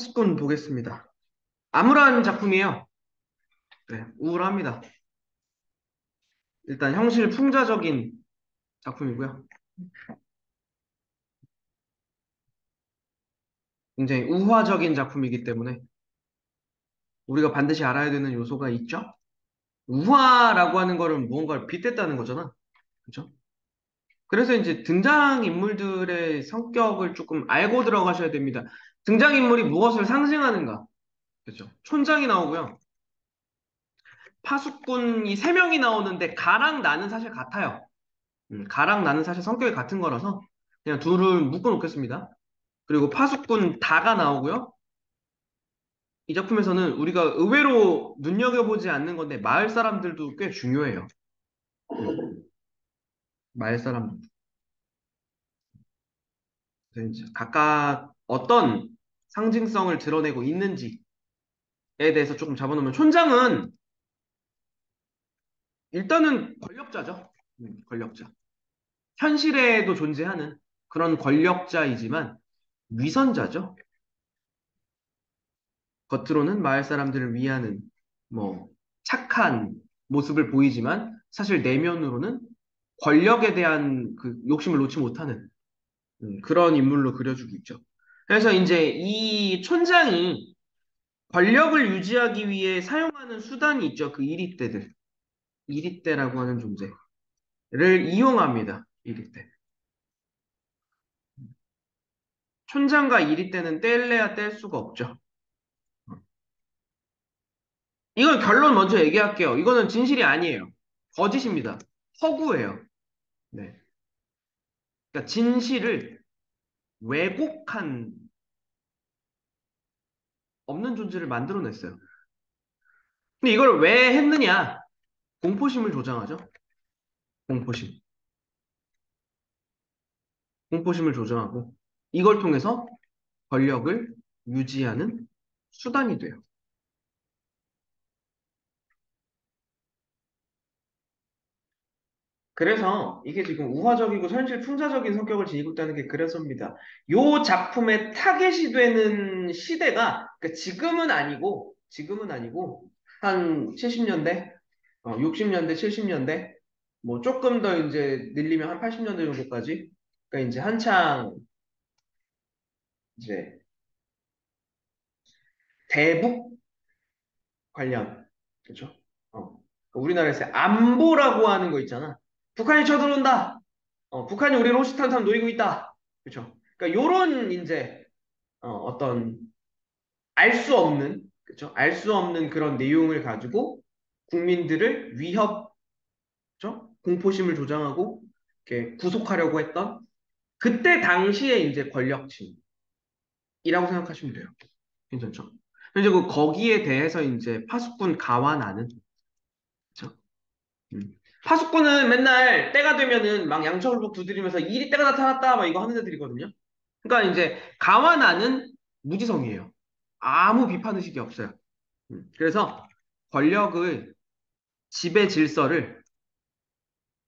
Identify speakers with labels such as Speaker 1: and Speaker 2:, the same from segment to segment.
Speaker 1: 파수꾼 보겠습니다. 암울한 작품이에요. 네, 우울합니다. 일단 형실 풍자적인 작품이고요. 굉장히 우화적인 작품이기 때문에 우리가 반드시 알아야 되는 요소가 있죠. 우화라고 하는 거는 무언가를 빗댔다는 거잖아. 그렇죠? 그래서 이제 등장인물들의 성격을 조금 알고 들어가셔야 됩니다. 등장인물이 무엇을 상징하는가? 그렇죠? 촌장이 나오고요. 파수꾼이 세 명이 나오는데 가랑 나는 사실 같아요. 가랑 나는 사실 성격이 같은 거라서 그냥 둘을 묶어 놓겠습니다. 그리고 파수꾼 다가 나오고요. 이 작품에서는 우리가 의외로 눈여겨보지 않는 건데 마을 사람들도 꽤 중요해요. 마을 사람들. 그래서 이제 각각 어떤 상징성을 드러내고 있는지에 대해서 조금 잡아놓으면 촌장은 일단은 권력자죠. 권력자. 현실에도 존재하는 그런 권력자이지만 위선자죠. 겉으로는 마을 사람들을 위하는 뭐 착한 모습을 보이지만 사실 내면으로는 권력에 대한 그 욕심을 놓지 못하는 그런 인물로 그려주고 있죠. 그래서 이제 이 촌장이 권력을 유지하기 위해 사용하는 수단이 있죠. 그 이리떼들. 이리떼라고 하는 존재를 이용합니다. 이리떼. 촌장과 이리떼는 뗄래야 뗄 수가 없죠. 이건 결론 먼저 얘기할게요. 이거는 진실이 아니에요. 거짓입니다. 허구예요. 네. 그러니까 진실을 왜곡한 없는 존재를 만들어냈어요. 근데 이걸 왜 했느냐? 공포심을 조장하죠. 공포심. 공포심을 조장하고 이걸 통해서 권력을 유지하는 수단이 돼요. 그래서 이게 지금 우화적이고 현실 풍자적인 성격을 지니고 있다는 게 그래서입니다. 요 작품의 타겟이 되는 시대가 그러니까 지금은 아니고 한 70년대, 60년대, 70년대 뭐 조금 더 이제 늘리면 한 80년대 정도까지 그러니까 이제 한창 이제 대북 관련 그렇죠? 우리나라에서 안보라고 하는 거 있잖아. 북한이 쳐들어온다. 북한이 우리를 호시탐탐 노리고 있다. 그렇죠? 그러니까 요런 이제 어떤 알 수 없는 그렇죠? 알 수 없는 그런 내용을 가지고 국민들을 그렇죠? 공포심을 조장하고 이렇게 구속하려고 했던 그때 당시에 이제 권력층이라고 생각하시면 돼요. 괜찮죠? 그래서 거기에 대해서 이제 파수꾼 가와나는 그렇죠? 파수꾼은 맨날 때가 되면은 막 양처럼 두드리면서 일이 때가 나타났다 막 이거 하는 애들이거든요. 그러니까 이제 가와나는 무지성이에요. 아무 비판 의식이 없어요. 그래서 권력의 지배 질서를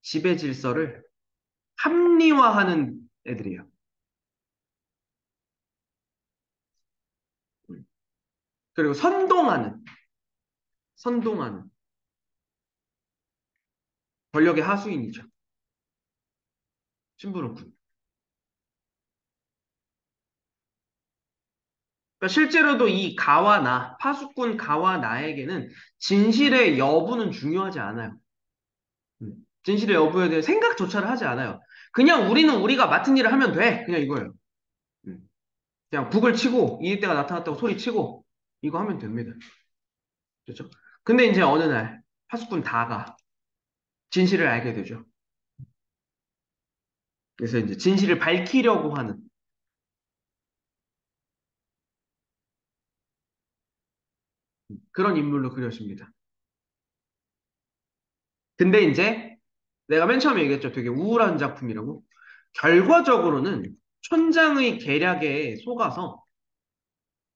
Speaker 1: 지배 질서를 합리화하는 애들이에요. 음. 그리고 선동하는 권력의 하수인이죠. 심부름꾼. 그러니까 실제로도 이 가와 나, 파수꾼 가와 나에게는 진실의 여부는 중요하지 않아요. 진실의 여부에 대해 생각조차를 하지 않아요. 그냥 우리는 우리가 맡은 일을 하면 돼. 그냥 이거예요. 음. 그냥 북을 치고 이때가 나타났다고 소리치고 이거 하면 됩니다. 그렇죠? 근데 이제 어느 날 파수꾼 다가 진실을 알게 되죠. 그래서 이제 진실을 밝히려고 하는 그런 인물로 그려집니다. 근데 이제 내가 맨 처음에 얘기했죠. 되게 우울한 작품이라고. 결과적으로는 촌장의 계략에 속아서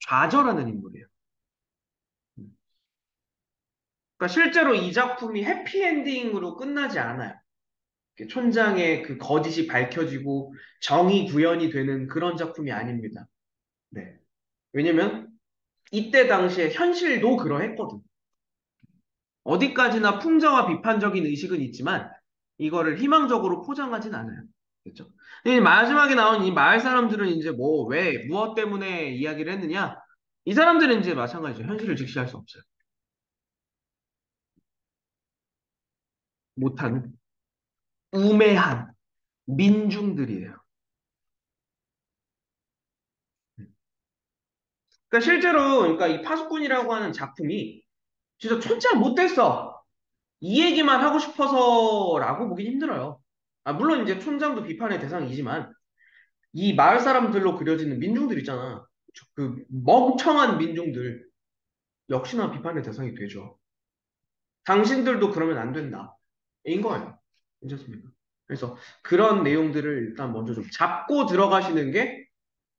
Speaker 1: 좌절하는 인물이에요. 그러니까 실제로 이 작품이 해피엔딩으로 끝나지 않아요. 촌장의 그 거짓이 밝혀지고 정의 구현이 되는 그런 작품이 아닙니다. 네. 왜냐면 이때 당시에 현실도 그러했거든. 어디까지나 풍자와 비판적인 의식은 있지만 이거를 희망적으로 포장하진 않아요. 그렇죠? 근데 마지막에 나온 이 마을 사람들은 이제 뭐 왜 무엇 때문에 이야기를 했느냐? 이 사람들은 이제 마찬가지죠. 현실을 직시할 수 없어요. 못하는 우매한 민중들이에요. 그러니까 실제로 그러니까 이 파수꾼이라고 하는 작품이 진짜 천참 못됐어. 이 얘기만 하고 싶어서라고 보긴 힘들어요. 아, 물론 이제 촌장도 비판의 대상이지만 이 마을 사람들로 그려지는 민중들 있잖아. 그 멍청한 민중들 역시나 비판의 대상이 되죠. 당신들도 그러면 안 된다. 인 거예요. 괜찮습니까? 그래서 그런 내용들을 일단 먼저 좀 잡고 들어가시는 게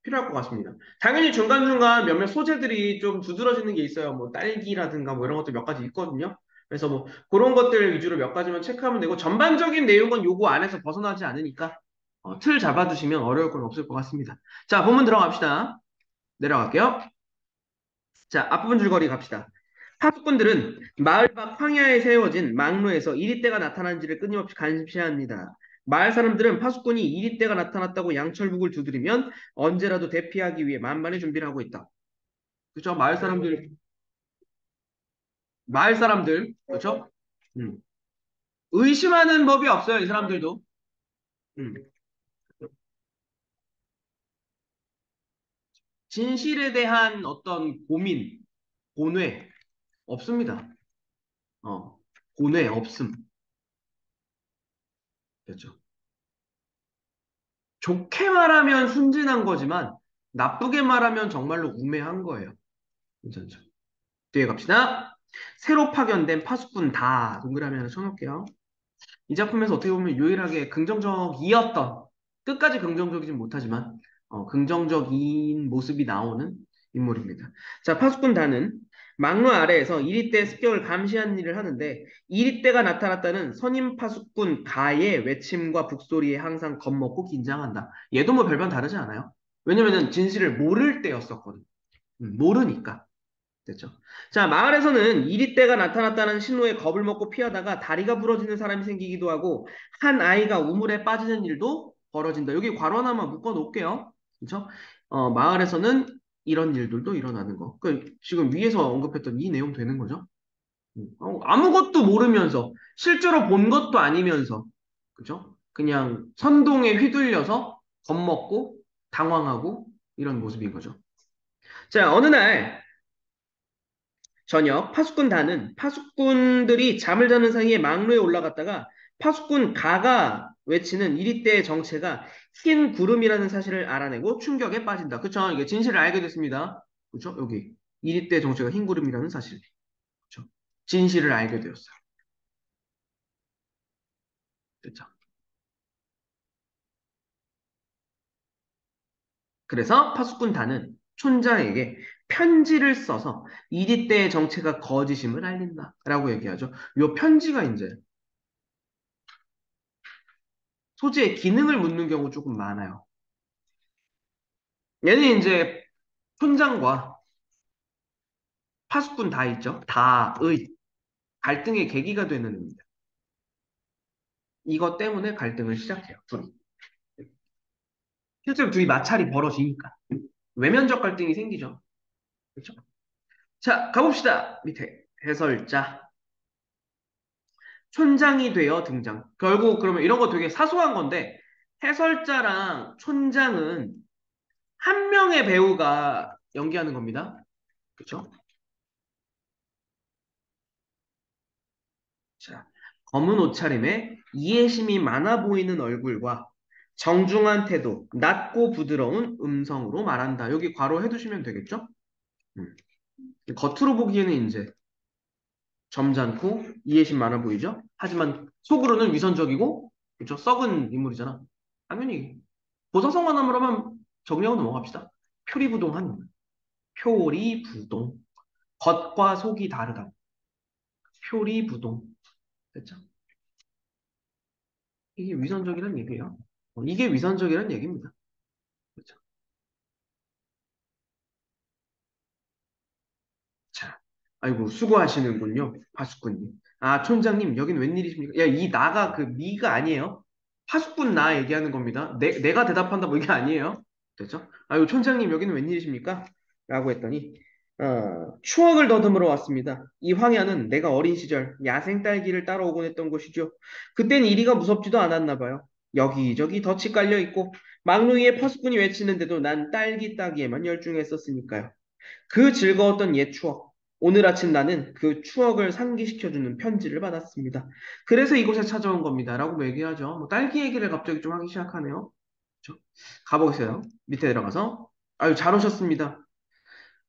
Speaker 1: 필요할 것 같습니다. 당연히 중간중간 몇몇 소재들이 좀 두드러지는 게 있어요. 뭐 딸기라든가 뭐 이런 것들 몇 가지 있거든요. 그래서 뭐 그런 것들 위주로 몇 가지만 체크하면 되고 전반적인 내용은 요거 안에서 벗어나지 않으니까 틀 잡아두시면 어려울 건 없을 것 같습니다. 자, 본문 들어갑시다. 내려갈게요. 자, 앞부분 줄거리 갑시다. 파수꾼들은 마을 밖 황야에 세워진 망로에서 이리떼가 나타난지를 끊임없이 감시합니다. 마을 사람들은 파수꾼이 이리떼가 나타났다고 양철북을 두드리면 언제라도 대피하기 위해 만반의 준비를 하고 있다. 그죠? 마을 사람들, 그죠? 음. 의심하는 법이 없어요, 이 사람들도. 음. 진실에 대한 어떤 고민, 고뇌, 없습니다. 어, 고뇌 없음. 그렇죠. 좋게 말하면 순진한 거지만 나쁘게 말하면 정말로 우매한 거예요. 괜찮죠? 뒤에 갑시다. 새로 파견된 파수꾼 다 동그라미 하나 쳐놓을게요. 이 작품에서 어떻게 보면 유일하게 긍정적이었던 끝까지 긍정적이진 못하지만 긍정적인 모습이 나오는 인물입니다. 자, 파수꾼 다는 막루 아래에서 이리떼 습격을 감시하는 일을 하는데 이리떼가 나타났다는 선임 파수꾼 가의 외침과 북소리에 항상 겁먹고 긴장한다. 얘도 뭐 별반 다르지 않아요? 왜냐면은 진실을 모를 때였었거든. 모르니까. 됐죠. 자, 마을에서는 이리떼가 나타났다는 신호에 겁을 먹고 피하다가 다리가 부러지는 사람이 생기기도 하고 한 아이가 우물에 빠지는 일도 벌어진다. 여기 괄호 하나만 묶어 놓을게요. 그렇죠? 마을에서는 이런 일들도 일어나는 거. 지금 위에서 언급했던 이 내용 되는 거죠. 아무것도 모르면서 실제로 본 것도 아니면서 그죠? 그냥 선동에 휘둘려서 겁먹고 당황하고 이런 모습인 거죠. 자, 어느 날 저녁 파수꾼 단은 파수꾼들이 잠을 자는 사이에 망루에 올라갔다가 파수꾼 가가 외치는 이리떼의 정체가 흰 구름이라는 사실을 알아내고 충격에 빠진다. 그쵸? 이게 진실을 알게 됐습니다. 그쵸? 여기 이리떼의 정체가 흰 구름이라는 사실. 그쵸? 진실을 알게 되었어요. 그쵸? 그래서 파수꾼 단은 촌장에게 편지를 써서 이리떼의 정체가 거짓임을 알린다라고 얘기하죠. 요 편지가 이제 소재의 기능을 묻는 경우 조금 많아요. 얘는 이제 촌장과 파수꾼 다 있죠. 다의 갈등의 계기가 되는 의미입니다. 이것 때문에 갈등을 시작해요. 둘이. 실제로 둘이 마찰이 벌어지니까. 외면적 갈등이 생기죠. 그렇죠? 자, 가봅시다. 밑에 해설자. 촌장이 되어 등장. 결국 그러면 이런 거 되게 사소한 건데 해설자랑 촌장은 한 명의 배우가 연기하는 겁니다. 그렇죠? 자, 검은 옷차림에 이해심이 많아 보이는 얼굴과 정중한 태도, 낮고 부드러운 음성으로 말한다. 여기 괄호 해두시면 되겠죠? 음. 겉으로 보기에는 이제 점잖고 이해심 많아 보이죠? 하지만 속으로는 위선적이고, 그쵸? 썩은 인물이잖아. 당연히 보사성어남으로 하면 정리하고 넘어갑시다. 표리부동한 표리부동. 겉과 속이 다르다. 표리부동. 됐죠? 이게 위선적이란 얘기예요. 이게 위선적이란 얘기입니다. 그렇죠? 아이고, 수고하시는군요. 파수꾼님. 아, 촌장님, 여긴 웬일이십니까? 야, 이 나가 그 미가 아니에요. 파수꾼 나 얘기하는 겁니다. 내가 대답한다 뭐 이게 아니에요. 됐죠? 아유, 촌장님, 여기는 웬일이십니까? 라고 했더니, 추억을 더듬으러 왔습니다. 이 황야는 내가 어린 시절 야생 딸기를 따러 오곤 했던 곳이죠. 그땐 이리가 무섭지도 않았나 봐요. 여기저기 덫이 깔려 있고, 막루 위에 파수꾼이 외치는데도 난 딸기 따기에만 열중했었으니까요. 그 즐거웠던 옛 추억. 오늘 아침 나는 그 추억을 상기시켜주는 편지를 받았습니다. 그래서 이곳에 찾아온 겁니다. 라고 얘기하죠. 뭐 딸기 얘기를 갑자기 좀 하기 시작하네요. 그렇죠? 가보겠어요. 밑에 내려가서. 아유, 잘 오셨습니다.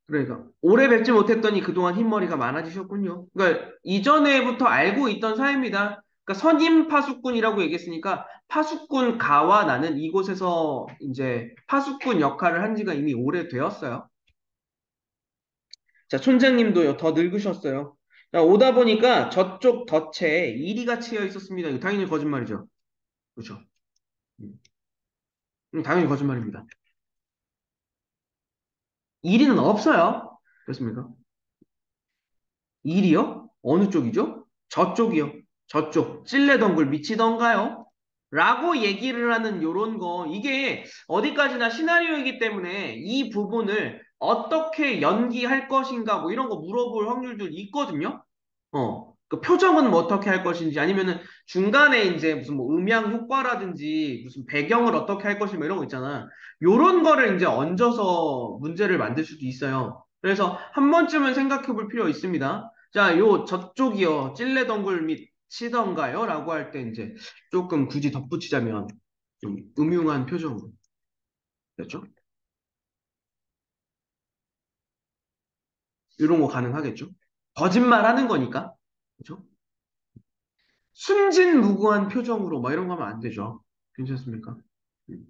Speaker 1: 그러니까 오래 뵙지 못했더니 그동안 흰머리가 많아지셨군요. 그러니까 이전에부터 알고 있던 사이입니다. 그러니까 선임 파수꾼이라고 얘기했으니까 파수꾼 가와 나는 이곳에서 이제 파수꾼 역할을 한 지가 이미 오래되었어요. 자, 촌장님도요, 더 늙으셨어요. 자, 오다 보니까 저쪽 덫에 이리가 치여 있었습니다. 이거 당연히 거짓말이죠. 그렇죠? 음, 당연히 거짓말입니다. 이리는 없어요. 그렇습니까? 이리요? 어느 쪽이죠? 저쪽이요. 저쪽. 찔레덩굴 미치던가요? 라고 얘기를 하는 요런 거. 이게 어디까지나 시나리오이기 때문에 이 부분을 어떻게 연기할 것인가 뭐 이런 거 물어볼 확률도 있거든요. 그 표정은 뭐 어떻게 할 것인지 아니면은 중간에 이제 무슨 뭐 음향 효과라든지 무슨 배경을 어떻게 할 것인지 뭐 이런 거 있잖아. 요런 거를 이제 얹어서 문제를 만들 수도 있어요. 그래서 한 번쯤은 생각해 볼 필요 있습니다. 자, 요 저쪽이요. 찔레덩굴 및 치던가요? 라고 할 때 이제 조금 굳이 덧붙이자면 좀 음흉한 표정으로. 됐죠? 이런 거 가능하겠죠? 거짓말 하는 거니까. 그죠? 순진무구한 표정으로 막 이런 거 하면 안 되죠. 괜찮습니까? 음.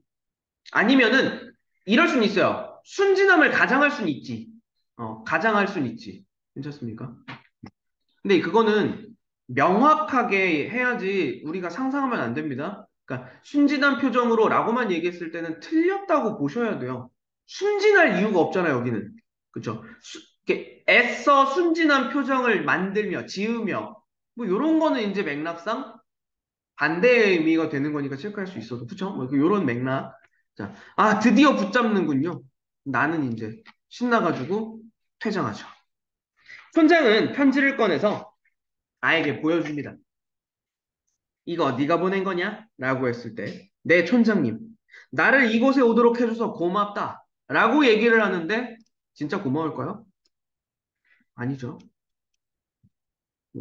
Speaker 1: 아니면은 이럴 수는 있어요. 순진함을 가장할 수는 있지. 가장할 수는 있지. 괜찮습니까? 근데 그거는 명확하게 해야지 우리가 상상하면 안 됩니다. 그러니까 순진한 표정으로 라고만 얘기했을 때는 틀렸다고 보셔야 돼요. 순진할 이유가 없잖아요, 여기는. 그쵸? 이렇게 애써 순진한 표정을 만들며, 지으며, 뭐, 요런 거는 이제 맥락상 반대의 의미가 되는 거니까 체크할 수 있어도, 그쵸? 뭐, 요런 맥락. 자, 아, 드디어 붙잡는군요. 나는 이제 신나가지고 퇴장하죠. 촌장은 편지를 꺼내서 아에게 보여줍니다. 이거 네가 보낸 거냐? 라고 했을 때, 네, 촌장님. 나를 이곳에 오도록 해줘서 고맙다. 라고 얘기를 하는데, 진짜 고마울까요? 아니죠.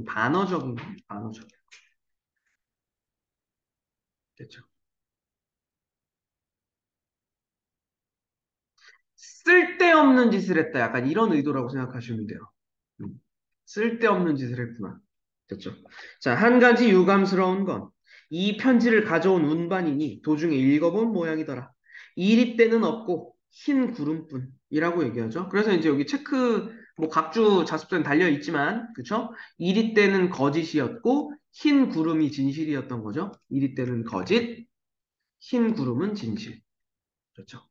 Speaker 1: 반어적인, 반어적. 됐죠. 쓸데없는 짓을 했다. 약간 이런 의도라고 생각하시면 돼요. 음, 쓸데없는 짓을 했구나. 됐죠. 자, 한 가지 유감스러운 건 이 편지를 가져온 운반인이 도중에 읽어본 모양이더라. 이립대는 없고 흰 구름뿐이라고 얘기하죠. 그래서 이제 여기 체크 뭐 각주 자습서는 달려 있지만 그쵸? 이립대는 거짓이었고 흰 구름이 진실이었던 거죠. 이립대는 거짓, 흰 구름은 진실. 그렇죠.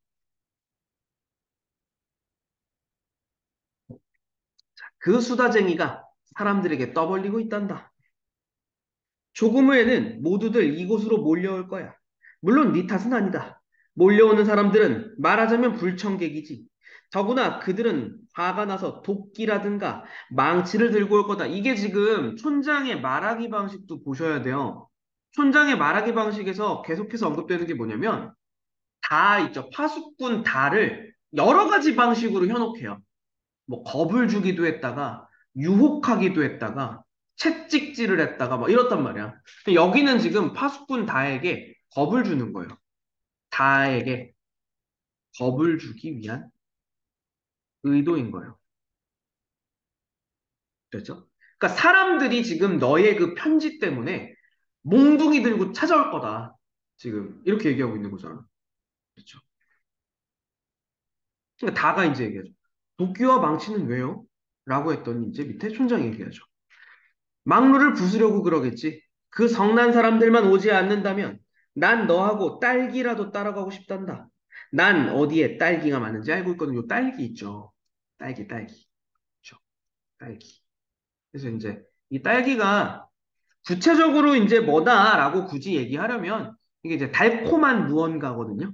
Speaker 1: 그 수다쟁이가 사람들에게 떠벌리고 있단다. 조금 후에는 모두들 이곳으로 몰려올 거야. 물론 네 탓은 아니다. 몰려오는 사람들은 말하자면 불청객이지. 더구나 그들은 화가 나서 도끼라든가 망치를 들고 올 거다. 이게 지금 촌장의 말하기 방식도 보셔야 돼요. 촌장의 말하기 방식에서 계속해서 언급되는 게 뭐냐면 다 있죠. 파수꾼 다를 여러 가지 방식으로 현혹해요. 뭐 겁을 주기도 했다가 유혹하기도 했다가 채찍질을 했다가 막 이렇단 말이야. 근데 여기는 지금 파수꾼 다에게 겁을 주는 거예요. 다에게 겁을 주기 위한 의도인 거예요. 그렇죠? 그러니까 사람들이 지금 너의 그 편지 때문에 몽둥이 들고 찾아올 거다. 지금 이렇게 얘기하고 있는 거잖아. 그렇죠? 그러니까 다가 이제 얘기하죠. 도끼와 망치는 왜요? 라고 했더니 이제 밑에 촌장이 얘기하죠. 막루를 부수려고 그러겠지. 그 성난 사람들만 오지 않는다면 난 너하고 딸기라도 따라가고 싶단다. 난 어디에 딸기가 많은지 알고 있거든. 요 딸기 있죠. 딸기, 딸기. 그쵸? 딸기. 그래서 이제 이 딸기가 구체적으로 이제 뭐다라고 굳이 얘기하려면 이게 이제 달콤한 무언가거든요.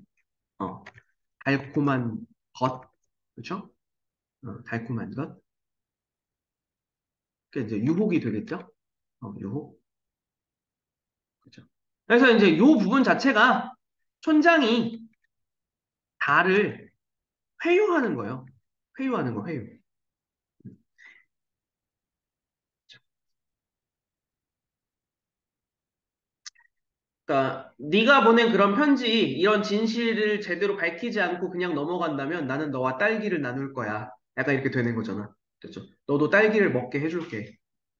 Speaker 1: 어, 달콤한 것. 그렇죠? 달콤한 것. 그게 이제 유혹이 되겠죠? 유혹. 그렇죠? 그래서 이제 요 부분 자체가 촌장이 달을 회유하는 거예요. 회유하는 거, 회유. 그러니까 네가 보낸 그런 편지, 이런 진실을 제대로 밝히지 않고 그냥 넘어간다면 나는 너와 딸기를 나눌 거야. 약간 이렇게 되는 거잖아. 그렇죠? 너도 딸기를 먹게 해줄게.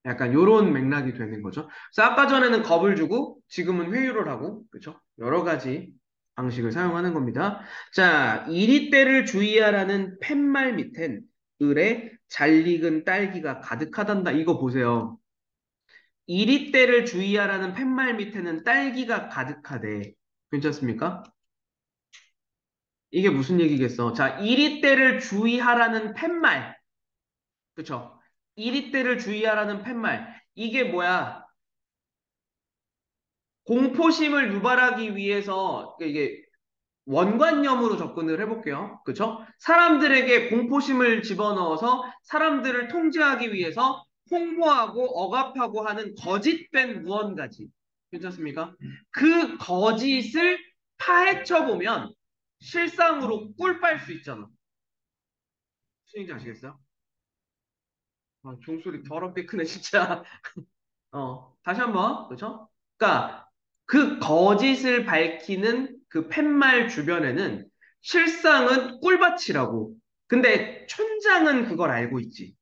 Speaker 1: 약간 요런 맥락이 되는 거죠. 그래서 아까 전에는 겁을 주고 지금은 회유를 하고, 그렇죠? 여러 가지 방식을 사용하는 겁니다. 자, 이리때를 주의하라는 팻말 밑엔 을에 잘 익은 딸기가 가득하단다. 이거 보세요. 이리때를 주의하라는 팻말 밑에는 딸기가 가득하대. 괜찮습니까? 이게 무슨 얘기겠어? 자, 이리때를 주의하라는 팻말. 그쵸? 이리때를 주의하라는 팻말. 이게 뭐야? 공포심을 유발하기 위해서 이게 원관념으로 접근을 해볼게요. 그쵸? 사람들에게 공포심을 집어넣어서 사람들을 통제하기 위해서 홍보하고 억압하고 하는 거짓된 무언가지. 괜찮습니까? 그 거짓을 파헤쳐 보면 실상으로 꿀 빨 수 있잖아. 무슨 얘기인지 아시겠어요? 아, 종소리 더럽게 크네, 진짜. 다시 한번, 그쵸? 그러니까 그 거짓을 밝히는 그 팻말 주변에는 실상은 꿀밭이라고. 근데 촌장은 그걸 알고 있지.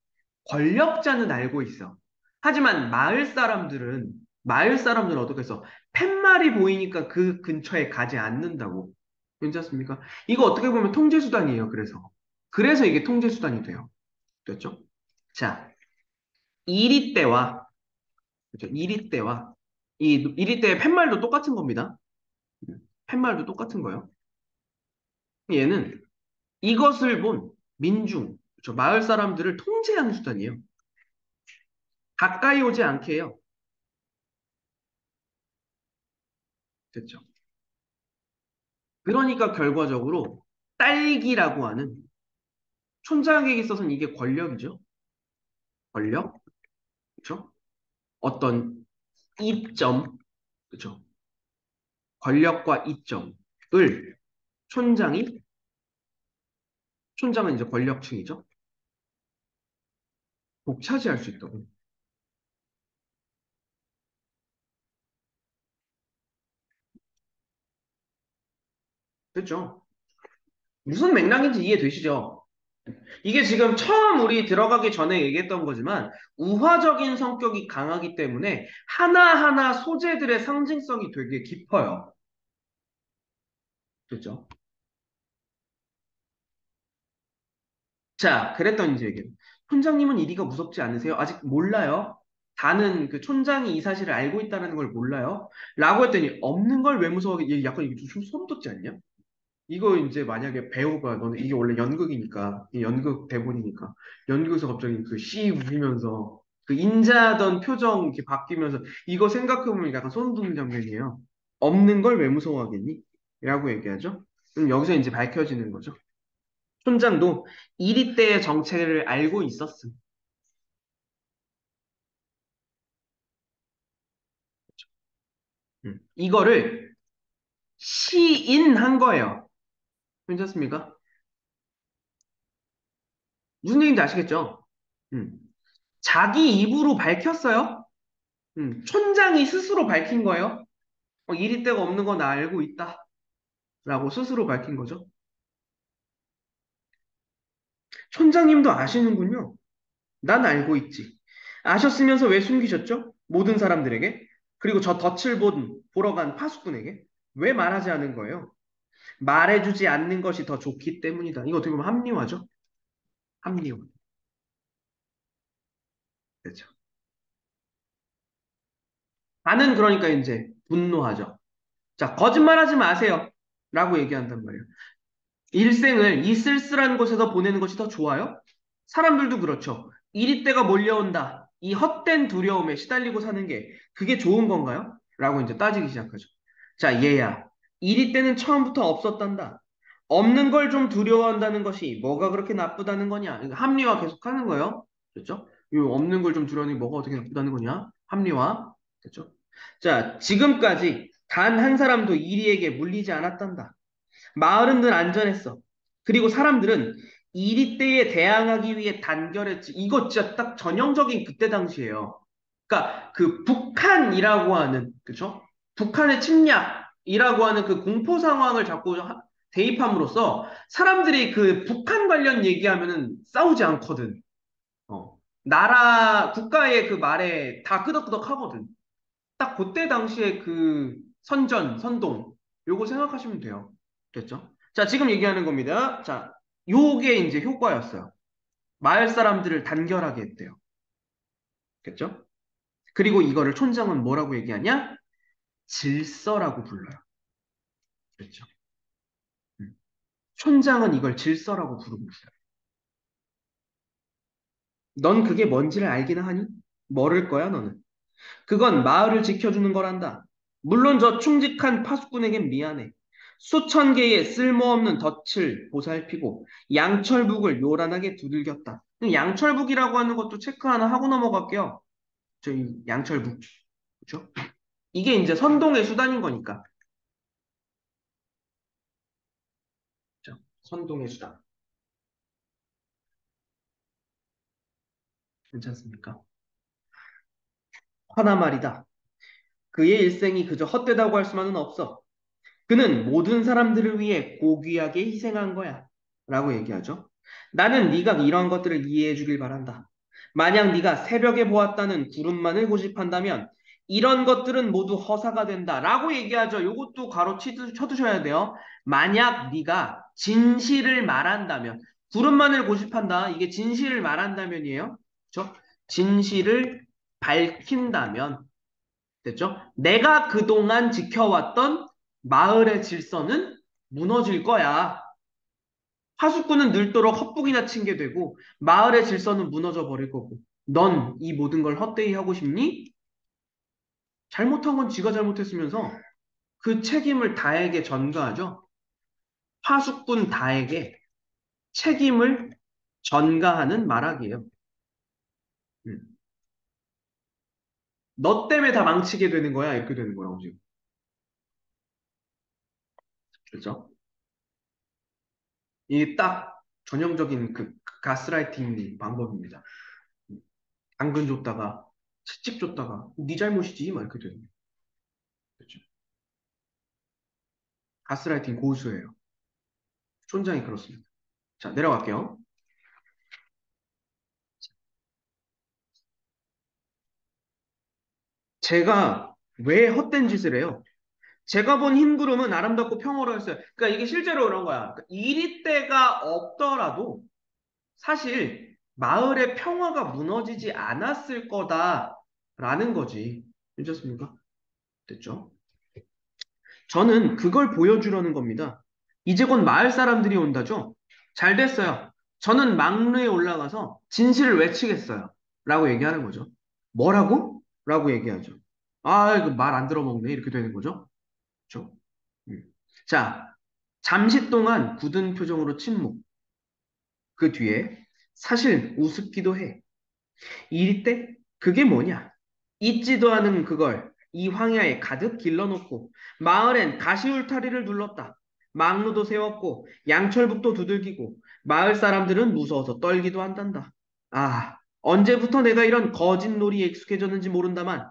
Speaker 1: 권력자는 알고 있어. 하지만 마을 사람들은 어떻게 해서 팻말이 보이니까 그 근처에 가지 않는다고. 괜찮습니까? 이거 어떻게 보면 통제수단이에요, 그래서. 그래서 이게 통제수단이 돼요. 됐죠? 자, 이리때와 그죠? 이리때와 이 이리때의 팻말도 똑같은 겁니다. 팻말도 똑같은 거예요. 얘는 이것을 본 민중, 그죠? 마을 사람들을 통제하는 수단이에요. 가까이 오지 않게 해요. 됐죠? 그러니까 결과적으로 딸기라고 하는 촌장에게 있어서는 이게 권력이죠. 권력, 그렇죠? 어떤 이점, 그렇죠? 권력과 이점을 촌장이 촌장은 이제 권력층이죠. 독차지할 수 있다고. 됐죠? 무슨 맥락인지 이해되시죠? 이게 지금 처음 우리 들어가기 전에 얘기했던 거지만 우화적인 성격이 강하기 때문에 하나하나 소재들의 상징성이 되게 깊어요. 그렇죠? 자, 그랬더니 이제 얘기해요. 촌장님은 이리가 무섭지 않으세요? 아직 몰라요? 다는 그 촌장이 이 사실을 알고 있다는 걸 몰라요? 라고 했더니 없는 걸 왜 무서워하게 얘 약간 이게 좀 소름 돋지 않냐? 이거 이제 만약에 배우가 너는 이게 원래 연극이니까 이 연극 대본이니까 연극에서 갑자기 그 씨 웃으면서 그 인자던 표정 이렇게 바뀌면서 이거 생각해보면 약간 소름 돋는 장면이에요. 없는 걸 왜 무서워하겠니? 라고 얘기하죠. 그럼 여기서 이제 밝혀지는 거죠. 촌장도 이리 때의 정체를 알고 있었음. 이거를 시인한 거예요. 괜찮습니까? 무슨 얘기인지 아시겠죠? 음. 자기 입으로 밝혔어요. 촌장이 스스로 밝힌 거예요. 이리 때가 없는 건 알고 있다. 라고 스스로 밝힌 거죠. 촌장님도 아시는군요. 난 알고 있지. 아셨으면서 왜 숨기셨죠? 모든 사람들에게. 그리고 저 덫을 보러 간 파수꾼에게. 왜 말하지 않은 거예요? 말해주지 않는 것이 더 좋기 때문이다. 이거 어떻게 보면 합리화죠? 합리화. 그렇죠. 나는 그러니까 이제 분노하죠. 자, 거짓말하지 마세요. 라고 얘기한단 말이에요. 일생을 이 쓸쓸한 곳에서 보내는 것이 더 좋아요? 사람들도 그렇죠. 이리 때가 몰려온다. 이 헛된 두려움에 시달리고 사는 게 그게 좋은 건가요? 라고 이제 따지기 시작하죠. 자, 얘야. 이리 때는 처음부터 없었단다. 없는 걸 좀 두려워한다는 것이 뭐가 그렇게 나쁘다는 거냐? 이거 합리화 계속 하는 거예요. 됐죠? 이 없는 걸 좀 두려워하는 게 뭐가 어떻게 나쁘다는 거냐? 합리화. 됐죠? 자, 지금까지 단 한 사람도 이리에게 물리지 않았단다. 마을은 늘 안전했어. 그리고 사람들은 이리 때에 대항하기 위해 단결했지. 이거 진짜 딱 전형적인 그때 당시예요. 그러니까 그 북한이라고 하는, 그쵸? 북한의 침략이라고 하는 그 공포 상황을 자꾸 대입함으로써 사람들이 그 북한 관련 얘기하면은 싸우지 않거든. 어. 나라, 국가의 그 말에 다 끄덕끄덕 하거든. 딱 그때 당시에 그 선전, 선동, 요거 생각하시면 돼요. 됐죠? 자, 지금 얘기하는 겁니다. 자, 요게 이제 효과였어요. 마을 사람들을 단결하게 했대요. 됐죠? 그리고 이거를 촌장은 뭐라고 얘기하냐? 질서라고 불러요. 그렇죠? 음. 촌장은 이걸 질서라고 부르고 있어요. 넌 그게 뭔지를 알기나 하니? 모를 거야, 너는. 그건 마을을 지켜주는 거란다. 물론 저 충직한 파수꾼에겐 미안해. 수천 개의 쓸모없는 덫을 보살피고 양철북을 요란하게 두들겼다. 양철북이라고 하는 것도 체크 하나 하고 넘어갈게요. 저희 양철북. 그렇죠? 이게 이제 선동의 수단인 거니까. 그렇죠? 선동의 수단. 괜찮습니까? 하나 말이다. 그의 일생이 그저 헛되다고 할 수만은 없어. 그는 모든 사람들을 위해 고귀하게 희생한 거야. 라고 얘기하죠. 나는 네가 이러한 것들을 이해해 주길 바란다. 만약 네가 새벽에 보았다는 구름만을 고집한다면 이런 것들은 모두 허사가 된다. 라고 얘기하죠. 요것도 쳐두셔야 돼요. 만약 네가 진실을 말한다면 구름만을 고집한다. 이게 진실을 말한다면이에요. 그렇죠? 진실을 밝힌다면 됐죠? 내가 그동안 지켜왔던 마을의 질서는 무너질 거야. 하수꾼은 늘도록 헛북이나 친 게 되고 마을의 질서는 무너져 버릴 거고 넌 이 모든 걸 헛되이 하고 싶니? 잘못한 건 지가 잘못했으면서 그 책임을 다에게 전가하죠. 하수꾼 다에게 책임을 전가하는 말하기예요. 음. 너 때문에 다 망치게 되는 거야. 이렇게 되는 거라고 지금. 그렇죠? 이게 딱 전형적인 그 가스라이팅 방법입니다. 당근 줬다가 채찍 줬다가 네 잘못이지 막 이렇게 되는 거죠. 그렇죠? 가스라이팅 고수예요. 촌장이 그렇습니다. 자, 내려갈게요. 제가 왜 헛된 짓을 해요? 제가 본 흰 구름은 아름답고 평화로웠어요. 그러니까 이게 실제로 그런 거야. 그러니까 이리 때가 없더라도 사실 마을의 평화가 무너지지 않았을 거다라는 거지. 괜찮습니까? 됐죠? 저는 그걸 보여주려는 겁니다. 이제 곧 마을 사람들이 온다죠? 잘 됐어요. 저는 막루에 올라가서 진실을 외치겠어요. 라고 얘기하는 거죠. 뭐라고? 라고 얘기하죠. 아, 이거 말 안 들어먹네. 이렇게 되는 거죠. 그렇죠? 음. 자, 잠시 동안 굳은 표정으로 침묵. 그 뒤에 사실 우습기도 해. 이리 때? 그게 뭐냐? 잊지도 않은 그걸 이 황야에 가득 길러놓고 마을엔 가시울타리를 둘렀다. 망루도 세웠고 양철북도 두들기고 마을 사람들은 무서워서 떨기도 한단다. 아, 언제부터 내가 이런 거짓놀이에 익숙해졌는지 모른다만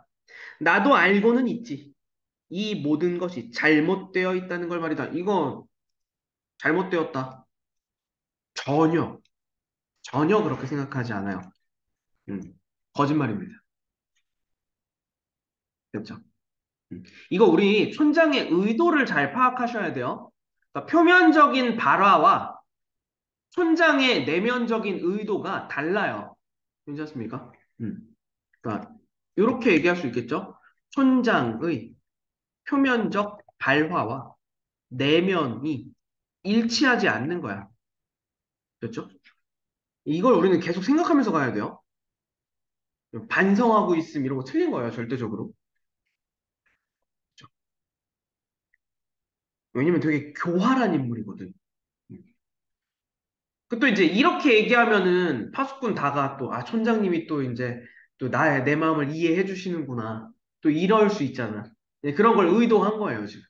Speaker 1: 나도 알고는 있지. 이 모든 것이 잘못되어 있다는 걸 말이다. 이거 잘못되었다. 전혀, 전혀 그렇게 생각하지 않아요. 음, 거짓말입니다. 그렇죠? 이거 우리 촌장의 의도를 잘 파악하셔야 돼요. 그러니까 표면적인 발화와 촌장의 내면적인 의도가 달라요. 괜찮습니까? 음. 그러니까 이렇게 얘기할 수 있겠죠? 촌장의 표면적 발화와 내면이 일치하지 않는 거야. 그렇죠? 이걸 우리는 계속 생각하면서 가야 돼요. 반성하고 있음 이런 거 틀린 거예요, 절대적으로. 그죠? 왜냐면 되게 교활한 인물이거든. 음. 그또 이제 이렇게 얘기하면은 파수꾼 다가 또, 아, 촌장님이 또 이제 또 내 마음을 이해해 주시는구나. 또 이럴 수 있잖아. 네, 그런 걸 의도한 거예요, 지금.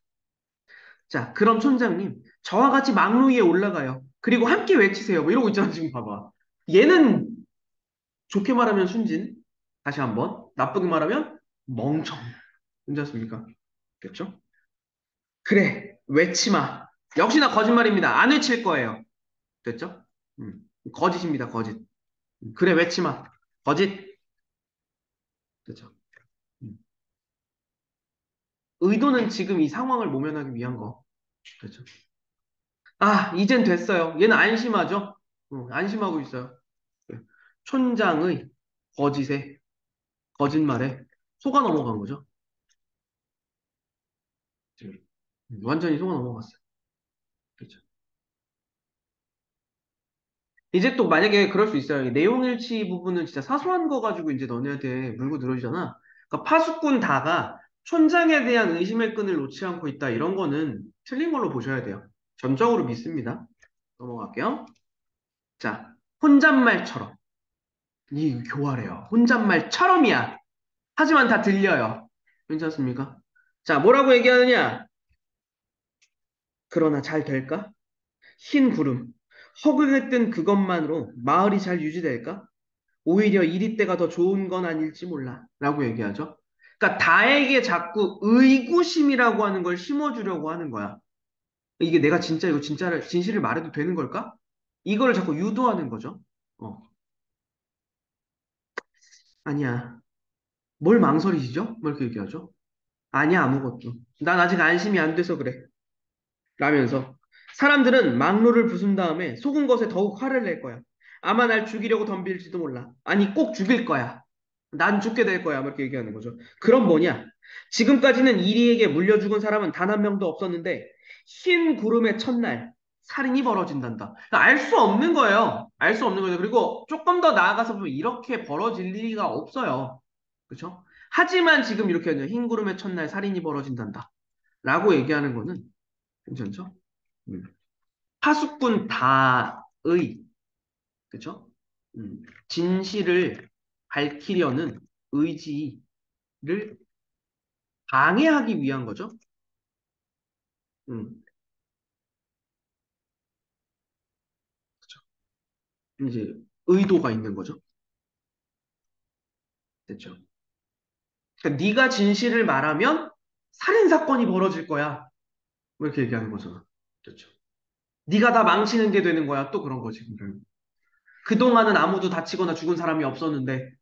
Speaker 1: 자, 그럼 촌장님, 저와 같이 막루 위에 올라가요. 그리고 함께 외치세요. 뭐 이러고 있잖아, 지금 봐봐. 얘는 좋게 말하면 순진. 다시 한번. 나쁘게 말하면 멍청. 괜찮습니까? 그렇죠? 그래, 외치 마. 역시나 거짓말입니다. 안 외칠 거예요. 됐죠? 음, 거짓입니다, 거짓. 그래, 외치 마. 거짓. 됐죠? 음. 의도는 지금 이 상황을 모면하기 위한 거. 그렇죠? 아, 이젠 됐어요. 얘는 안심하죠? 안심하고 있어요. 네. 촌장의 거짓에, 거짓말에 속아 넘어간 거죠. 완전히 속아 넘어갔어요. 그렇죠. 이제 또 만약에 그럴 수 있어요. 이 내용일치 부분은 진짜 사소한 거 가지고 이제 너네한테 물고 늘어지잖아. 그러니까 파수꾼 다가 촌장에 대한 의심의 끈을 놓지 않고 있다. 이런 거는 틀린 걸로 보셔야 돼요. 전적으로 믿습니다. 넘어갈게요. 자, 혼잣말처럼. 이 교활해요. 혼잣말처럼이야. 하지만 다 들려요. 괜찮습니까? 자, 뭐라고 얘기하느냐? 그러나 잘 될까? 흰 구름. 허공에 뜬 그것만으로 마을이 잘 유지될까? 오히려 이리 때가 더 좋은 건 아닐지 몰라. 라고 얘기하죠. 그러니까 다에게 자꾸 의구심이라고 하는 걸 심어주려고 하는 거야. 이게 내가 진짜 이거 진짜를, 진실을 말해도 되는 걸까? 이거를 자꾸 유도하는 거죠. 어, 아니야. 뭘 망설이시죠? 뭐 이렇게 얘기하죠. 아니야, 아무것도. 난 아직 안심이 안 돼서 그래. 라면서 사람들은 막로를 부순 다음에 속은 것에 더욱 화를 낼 거야. 아마 날 죽이려고 덤빌지도 몰라. 아니, 꼭 죽일 거야. 난 죽게 될 거야. 뭐 이렇게 얘기하는 거죠. 그럼 뭐냐? 지금까지는 이리에게 물려 죽은 사람은 단 한 명도 없었는데 흰 구름의 첫날 살인이 벌어진단다. 알 수 없는 거예요. 알 수 없는 거죠. 그리고 조금 더 나아가서 보면 이렇게 벌어질 리가 없어요. 그렇죠? 하지만 지금 이렇게 흰 구름의 첫날 살인이 벌어진단다. 라고 얘기하는 거는 괜찮죠? 음. 파수꾼 다의, 그쵸? 진실을 밝히려는 의지를 방해하기 위한 거죠. 음, 그쵸. 이제 의도가 있는 거죠. 됐죠. 그러니까 네가 진실을 말하면 살인 사건이 벌어질 거야. 뭐 이렇게 얘기하는 거잖아. 됐죠. 네가 다 망치는 게 되는 거야. 또 그런 거지. 그동안은 아무도 다치거나 죽은 사람이 없었는데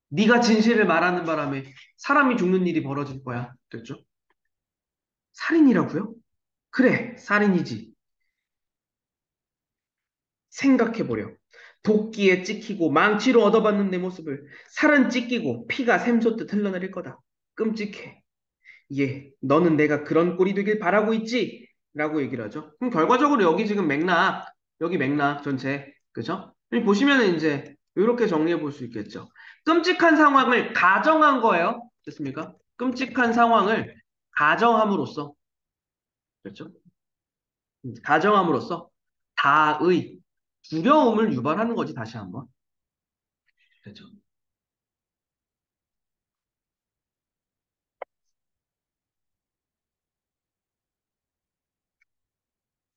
Speaker 1: 네가 진실을 말하는 바람에 사람이 죽는 일이 벌어질 거야. 됐죠? 살인이라고요? 그래, 살인이지. 생각해보려. 도끼에 찍히고 망치로 얻어맞는 내 모습을 살은 찢기고 피가 샘솟듯 흘러내릴 거다. 끔찍해. 예, 너는 내가 그런 꼴이 되길 바라고 있지? 라고 얘기를 하죠. 그럼 결과적으로 여기 지금 맥락, 여기 맥락 전체, 그죠? 여기 보시면은 이제 이렇게 정리해 볼 수 있겠죠. 끔찍한 상황을 가정한 거예요. 됐습니까? 끔찍한 상황을 가정함으로써, 그렇죠? 가정함으로써 다의 두려움을 유발하는 거지, 다시 한번. 그렇죠?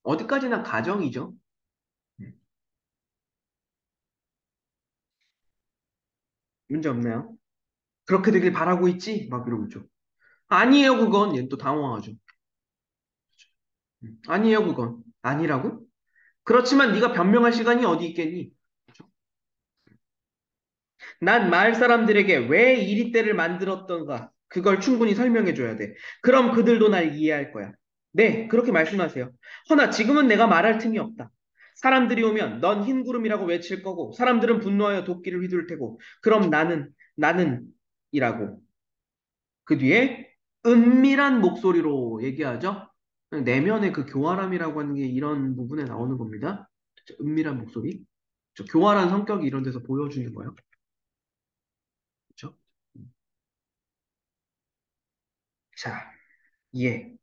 Speaker 1: 어디까지나 가정이죠. 음, 문제 없나요? 그렇게 되길 바라고 있지? 막 이러고 있죠. 아니에요, 그건. 얘는 또 당황하죠. 아니에요, 그건. 아니라고? 그렇지만 네가 변명할 시간이 어디 있겠니? 그렇죠? 난 마을 사람들에게 왜 이리 때를 만들었던가 그걸 충분히 설명해 줘야 돼. 그럼 그들도 날 이해할 거야. 네, 그렇게 말씀하세요. 허나 지금은 내가 말할 틈이 없다. 사람들이 오면 넌 흰구름이라고 외칠 거고 사람들은 분노하여 도끼를 휘두를 테고 그럼 나는 이라고 그 뒤에 은밀한 목소리로 얘기하죠. 내면의 그 교활함이라고 하는 게 이런 부분에 나오는 겁니다. 은밀한 목소리. 교활한 성격이 이런 데서 보여주는 거예요. 자, 예.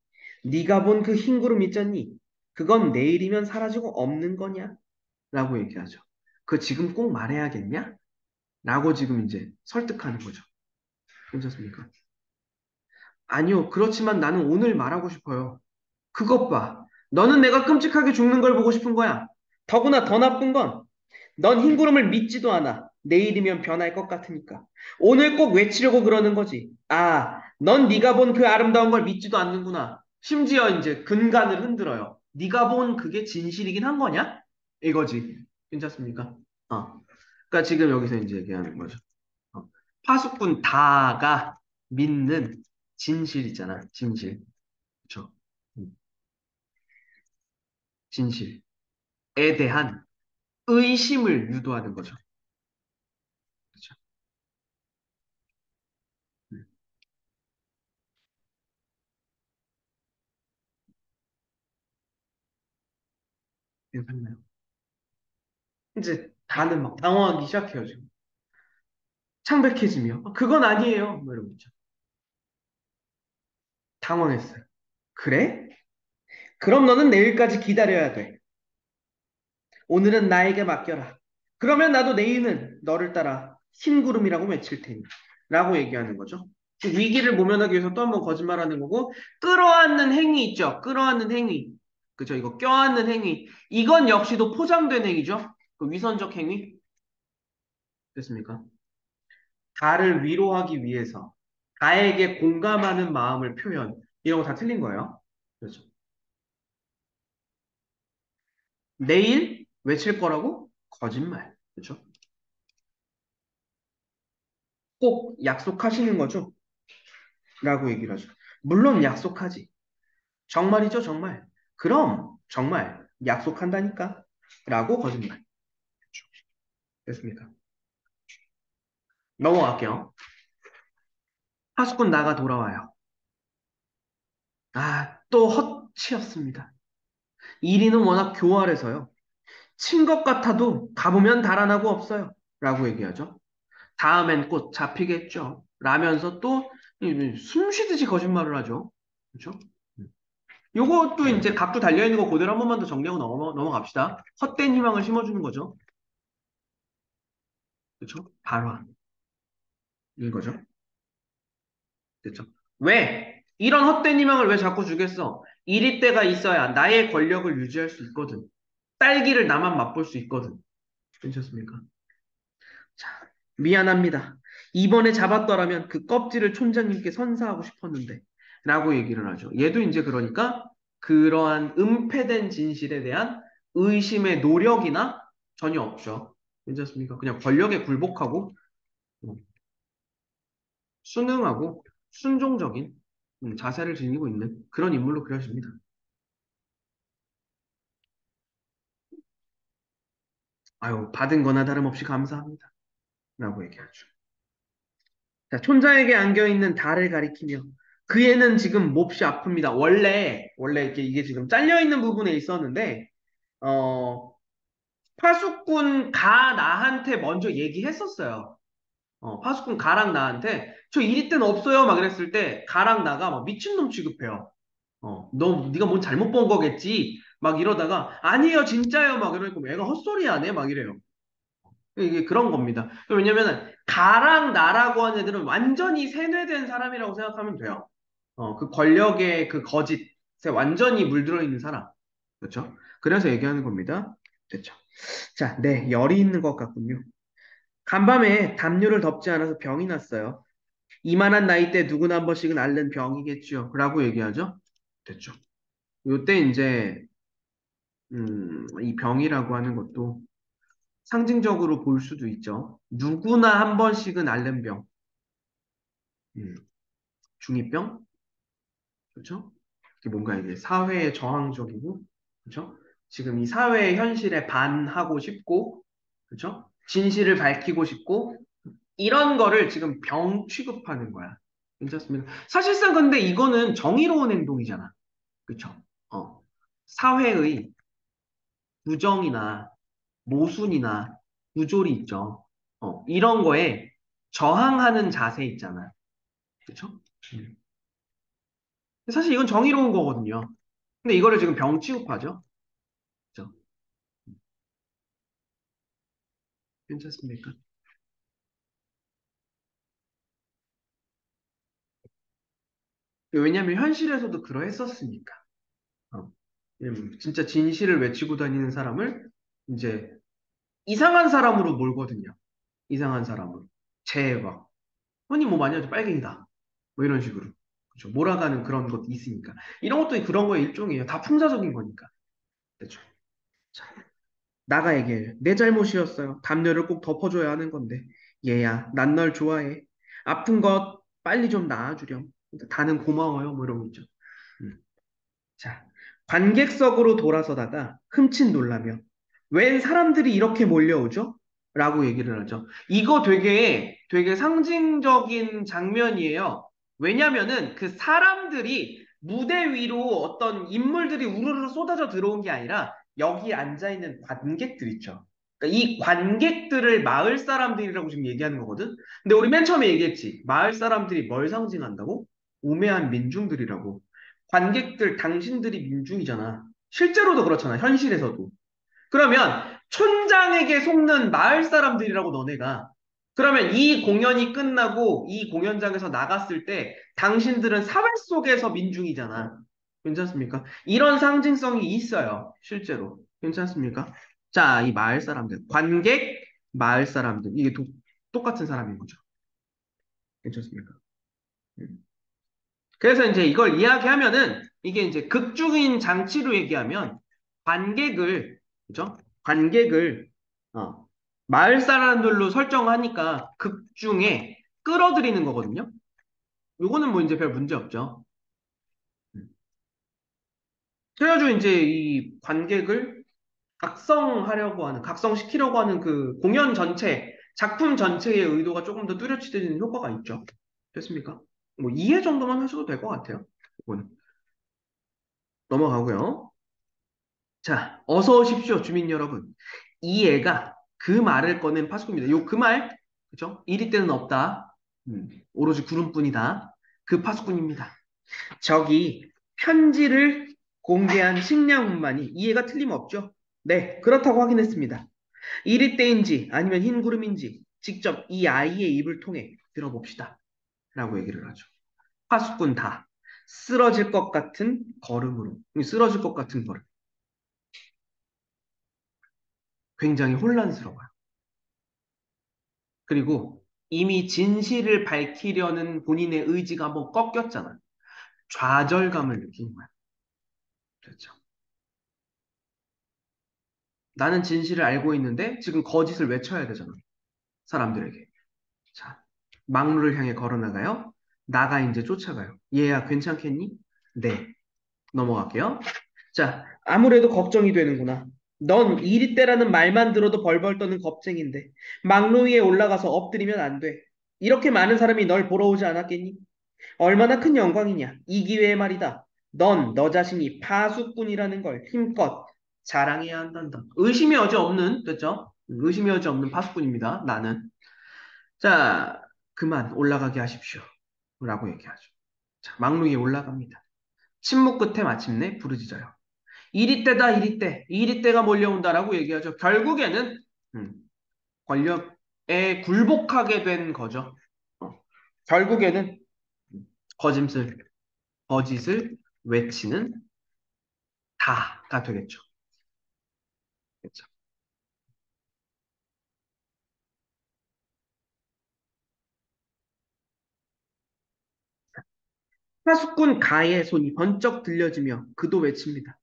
Speaker 1: 네가 본 그 흰 구름 있잖니? 그건 내일이면 사라지고 없는 거냐? 라고 얘기하죠. 그 지금 꼭 말해야겠냐? 라고 지금 이제 설득하는 거죠. 괜찮습니까? 아니요. 그렇지만 나는 오늘 말하고 싶어요. 그것 봐. 너는 내가 끔찍하게 죽는 걸 보고 싶은 거야. 더구나 더 나쁜 건 넌 흰구름을 믿지도 않아. 내일이면 변할 것 같으니까. 오늘 꼭 외치려고 그러는 거지. 아, 넌 네가 본 그 아름다운 걸 믿지도 않는구나. 심지어 이제 근간을 흔들어요. 네가 본 그게 진실이긴 한 거냐? 이거지. 괜찮습니까? 어. 그러니까 지금 여기서 이제 얘기하는 거죠. 어. 파수꾼 다가 믿는 진실이잖아. 진실. 그렇죠? 진실에 대한 의심을 유도하는 거죠. 그렇죠? 음, 괜찮나요? 이제 다는 막 당황하기 시작해요, 지금. 창백해지며. 그건 아니에요. 뭐 이러고 있죠. 당황했어요. 그래? 그럼 너는 내일까지 기다려야 돼. 오늘은 나에게 맡겨라. 그러면 나도 내일은 너를 따라 흰구름이라고 외칠 테니. 라고 얘기하는 거죠. 위기를 모면하기 위해서 또 한 번 거짓말하는 거고, 끌어안는 행위 있죠. 끌어안는 행위. 그죠? 이거 껴안는 행위. 이건 역시도 포장된 행위죠. 그 위선적 행위. 됐습니까? 다를 위로하기 위해서, 다에게 공감하는 마음을 표현. 이런 거 다 틀린 거예요. 그렇죠. 내일 외칠 거라고? 거짓말. 그렇죠? 꼭 약속하시는 거죠? 라고 얘기를 하죠. 물론 약속하지. 정말이죠, 정말. 그럼 정말 약속한다니까. 라고 거짓말. 됐습니까? 넘어갈게요. 하수꾼 나가 돌아와요. 아, 또 헛치였습니다. 이리는 워낙 교활해서요. 친 것 같아도 가보면 달아나고 없어요. 라고 얘기하죠. 다음엔 곧 잡히겠죠. 라면서 또 숨 쉬듯이 거짓말을 하죠. 그렇죠? 요것도 이제 각도 달려있는 거 그대로 한 번만 더 정리하고 넘어갑시다. 헛된 희망을 심어주는 거죠. 그렇죠? 발화인 거죠. 그렇죠? 왜? 이런 헛된 희망을 왜 자꾸 주겠어? 이리 때가 있어야 나의 권력을 유지할 수 있거든. 딸기를 나만 맛볼 수 있거든. 괜찮습니까? 자, 미안합니다. 이번에 잡았더라면 그 껍질을 촌장님께 선사하고 싶었는데. 라고 얘기를 하죠. 얘도 이제 그러니까 그러한 은폐된 진실에 대한 의심의 노력이나 전혀 없죠. 괜찮습니까? 그냥 권력에 굴복하고 음, 순응하고 순종적인 자세를 지니고 있는 그런 인물로 그려집니다. 아유, 받은 거나 다름없이 감사합니다. 라고 얘기하죠. 자, 촌장에게 안겨있는 달을 가리키며 그 애는 지금 몹시 아픕니다. 원래 이게 지금 잘려있는 부분에 있었는데, 어, 파수꾼 가 나한테 먼저 얘기했었어요. 파수꾼 가랑 나한테 저 이리 땐 없어요. 막 이랬을 때 가랑 나가 막 미친놈 취급해요. 너 네가 뭔 잘못 본 거겠지. 막 이러다가 아니에요, 진짜요. 막 이러니까 애가 헛소리 하네. 막 이래요. 이게 그런 겁니다. 왜냐면은 가랑 나라고 하는 애들은 완전히 세뇌된 사람이라고 생각하면 돼요. 그 권력의 그 거짓에 완전히 물들어 있는 사람. 그렇죠? 그래서 얘기하는 겁니다. 됐죠? 자, 네, 열이 있는 것 같군요. 간밤에 담요를 덮지 않아서 병이 났어요. 이만한 나이 때 누구나 한 번씩은 앓는 병이겠죠. 라고 얘기하죠. 됐죠. 요때 이제 이 병이라고 하는 것도 상징적으로 볼 수도 있죠. 누구나 한 번씩은 앓는 병. 음, 중2병? 그렇죠? 이게 뭔가 이게 사회에 저항적이고, 그렇죠? 지금 이 사회의 현실에 반하고 싶고, 그렇죠? 진실을 밝히고 싶고, 이런 거를 지금 병 취급하는 거야. 괜찮습니다. 사실상 근데 이거는 정의로운 행동이잖아. 그렇죠? 어. 사회의 부정이나 모순이나 부조리 있죠. 이런 거에 저항하는 자세 있잖아. 그렇죠? 사실 이건 정의로운 거거든요. 근데 이거를 지금 병 취급하죠. 그죠? 괜찮습니까? 왜냐하면 현실에서도 그러했었으니까. 어. 진짜 진실을 외치고 다니는 사람을 이제 이상한 사람으로 몰거든요. 이상한 사람으로. 막, 아니, 뭐, 만약에 빨갱이다. 뭐 이런 식으로. 그죠. 몰아가는 그런 것도 있으니까. 이런 것도 그런 거의 일종이에요. 다 풍자적인 거니까. 그죠. 자, 나가 얘기해요. 내 잘못이었어요. 담요를 꼭 덮어줘야 하는 건데. 얘야, 난 널 좋아해. 아픈 것 빨리 좀 나아주렴. 그러니까 다는 고마워요. 뭐 이런 거 있죠. 음. 자, 관객석으로 돌아서다가 흠칫 놀라며 웬 사람들이 이렇게 몰려오죠? 라고 얘기를 하죠. 이거 되게 상징적인 장면이에요. 왜냐면은 그 사람들이 무대 위로 어떤 인물들이 우르르 쏟아져 들어온 게 아니라 여기 앉아있는 관객들 있죠. 그러니까 이 관객들을 마을 사람들이라고 지금 얘기하는 거거든. 근데 우리 맨 처음에 얘기했지. 마을 사람들이 뭘 상징한다고? 우매한 민중들이라고. 관객들, 당신들이 민중이잖아. 실제로도 그렇잖아. 현실에서도. 그러면 촌장에게 속는 마을 사람들이라고 너네가. 그러면 이 공연이 끝나고 이 공연장에서 나갔을 때 당신들은 사회 속에서 민중이잖아. 괜찮습니까? 이런 상징성이 있어요. 실제로. 괜찮습니까? 자, 이 마을 사람들. 관객, 마을 사람들. 이게 똑같은 사람인 거죠. 괜찮습니까? 음. 그래서 이제 이걸 이야기하면은 이게 이제 극중인 장치로 얘기하면 관객을 그죠? 관객을 어, 마을 사람들로 설정하니까 극중에 끌어들이는 거거든요. 요거는 뭐 이제 별 문제 없죠. 음. 그래가지고 이제 이 관객을 각성시키려고 하는 그 공연 전체, 작품 전체의 의도가 조금 더 뚜렷해지는 효과가 있죠. 됐습니까? 뭐 이해 정도만 하셔도 될 것 같아요. 이거는 넘어가고요. 자, 어서 오십시오, 주민 여러분. 이 애가 그 말을 꺼낸 파수꾼입니다. 요 그 말, 그죠? 이리 때는 없다. 오로지 구름뿐이다. 그 파수꾼입니다. 저기 편지를 공개한 식량운만이 이 애가 틀림없죠? 네, 그렇다고 확인했습니다. 이리 때인지 아니면 흰 구름인지 직접 이 아이의 입을 통해 들어봅시다. 라고 얘기를 하죠. 파수꾼 다 쓰러질 것 같은 걸음으로, 쓰러질 것 같은 걸음. 굉장히 혼란스러워요. 그리고 이미 진실을 밝히려는 본인의 의지가 한번 꺾였잖아. 좌절감을 느낀 거야. 그렇죠. 나는 진실을 알고 있는데 지금 거짓을 외쳐야 되잖아. 사람들에게. 자, 막루를 향해 걸어나가요. 나가 이제 쫓아가요. 얘야, 괜찮겠니? 네. 넘어갈게요. 자, 아무래도 걱정이 되는구나. 넌 이리 때라는 말만 들어도 벌벌 떠는 겁쟁인데 막루 위에 올라가서 엎드리면 안 돼. 이렇게 많은 사람이 널 보러 오지 않았겠니? 얼마나 큰 영광이냐. 이 기회에 말이다. 넌 너 자신이 파수꾼이라는 걸 힘껏 자랑해야 한단다. 의심이 어지 없는, 됐죠? 의심이 어지 없는 파수꾼입니다. 나는. 자, 그만 올라가게 하십시오. 라고 얘기하죠. 자, 막루에 올라갑니다. 침묵 끝에 마침내 부르짖어요. 이리 때다, 이리 때. 이리 때가 몰려온다라고 얘기하죠. 결국에는, 음, 권력에 굴복하게 된 거죠. 어, 결국에는 거짓을, 거짓을 외치는 다가 되겠죠. 그렇죠. 파수꾼 가의 손이 번쩍 들려지며 그도 외칩니다.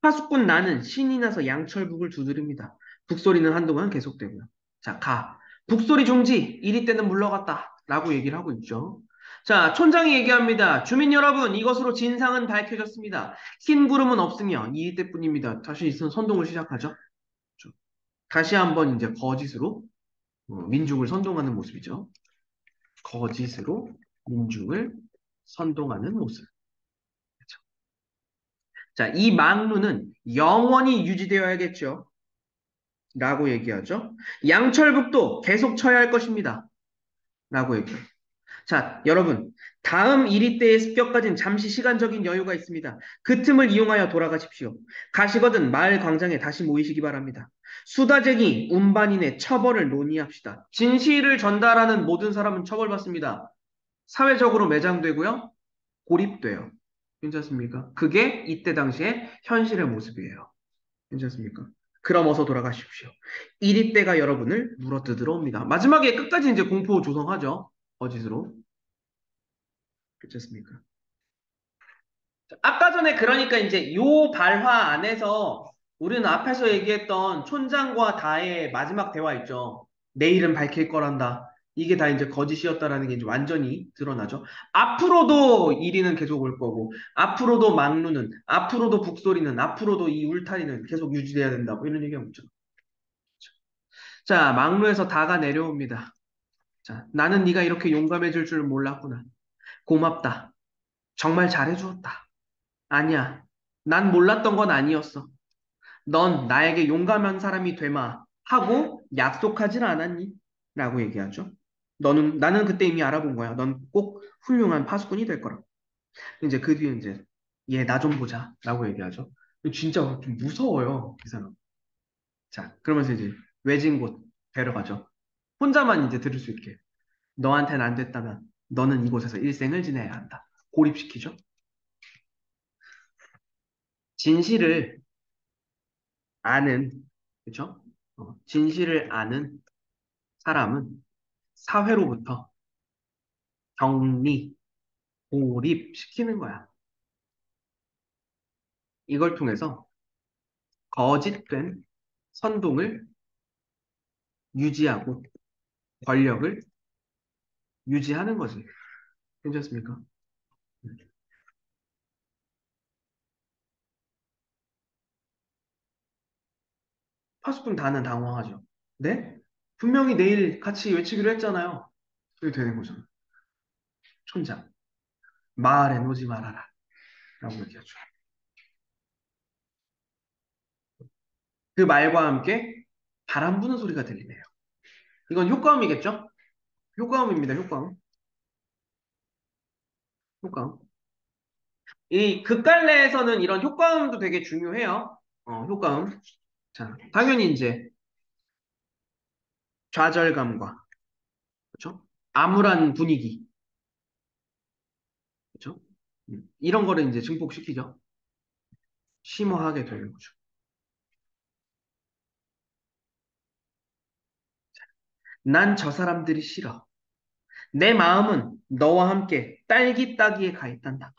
Speaker 1: 파수꾼 나는 신이 나서 양철북을 두드립니다. 북소리는 한동안 계속되고요. 자, 가. 북소리 중지. 이리 때는 물러갔다. 라고 얘기를 하고 있죠. 자, 촌장이 얘기합니다. 주민 여러분, 이것으로 진상은 밝혀졌습니다. 흰 구름은 없으며 이리 때뿐입니다. 다시 있으면 선동을 시작하죠. 다시 한번 이제 거짓으로 민중을 선동하는 모습이죠. 거짓으로 민중을 선동하는 모습. 그렇죠. 자, 이 망루는 영원히 유지되어야겠죠. 라고 얘기하죠. 양철북도 계속 쳐야 할 것입니다. 라고 얘기해요. 자, 여러분. 다음 1위 때의 습격까진 잠시 시간적인 여유가 있습니다. 그 틈을 이용하여 돌아가십시오. 가시거든 마을 광장에 다시 모이시기 바랍니다. 수다쟁이, 운반인의 처벌을 논의합시다. 진실을 전달하는 모든 사람은 처벌받습니다. 사회적으로 매장되고요. 고립돼요. 괜찮습니까? 그게 이때 당시에 현실의 모습이에요. 괜찮습니까? 그럼 어서 돌아가십시오. 1위 때가 여러분을 물어뜯으러 옵니다. 마지막에 끝까지 이제 공포 조성하죠. 거짓으로. 괜찮습니까? 아까 전에 그러니까 이제 요 발화 안에서 우리는 앞에서 얘기했던 촌장과 다의 마지막 대화 있죠. 내일은 밝힐 거란다. 이게 다 이제 거짓이었다라는 게 이제 완전히 드러나죠. 앞으로도 1위는 계속 올 거고, 앞으로도 막루는, 앞으로도 북소리는, 앞으로도 이 울타리는 계속 유지돼야 된다고 이런 얘기가 묻죠. 자, 막루에서 다가 내려옵니다. 자, 나는 네가 이렇게 용감해질 줄 몰랐구나. 고맙다. 정말 잘해주었다. 아니야. 난 몰랐던 건 아니었어. 넌 나에게 용감한 사람이 되마 하고 약속하진 않았니? 라고 얘기하죠. 나는 그때 이미 알아본 거야. 넌 꼭 훌륭한 파수꾼이 될 거라. 이제 그 뒤에 이제 얘 나 좀 보자 라고 얘기하죠. 진짜 좀 무서워요. 이 사람. 자, 그러면서 이제 외진 곳 데려가죠. 혼자만 이제 들을 수 있게. 너한테는 안 됐다면 너는 이곳에서 일생을 지내야 한다. 고립시키죠. 진실을 아는, 그쵸? 진실을 아는 사람은 사회로부터 격리, 고립시키는 거야. 이걸 통해서 거짓된 선동을 유지하고 권력을 유지하는 거지. 괜찮습니까? 파수꾼 다는 당황하죠. 네? 분명히 내일 같이 외치기로 했잖아요. 그게 되는 거잖아. 촌장, 마을에 오지 말아라. 라고 얘기하죠. 그 말과 함께 바람 부는 소리가 들리네요. 이건 효과음이겠죠? 효과음입니다, 효과음. 효과음. 이 극갈래에서는 이런 효과음도 되게 중요해요. 효과음. 자, 당연히 이제 좌절감과, 그렇죠? 암울한 분위기, 그렇죠? 이런 거를 이제 증폭시키죠. 심오하게 되는 거죠. 난 저 사람들이 싫어. 내 마음은 너와 함께 딸기 따기에 가 있단다.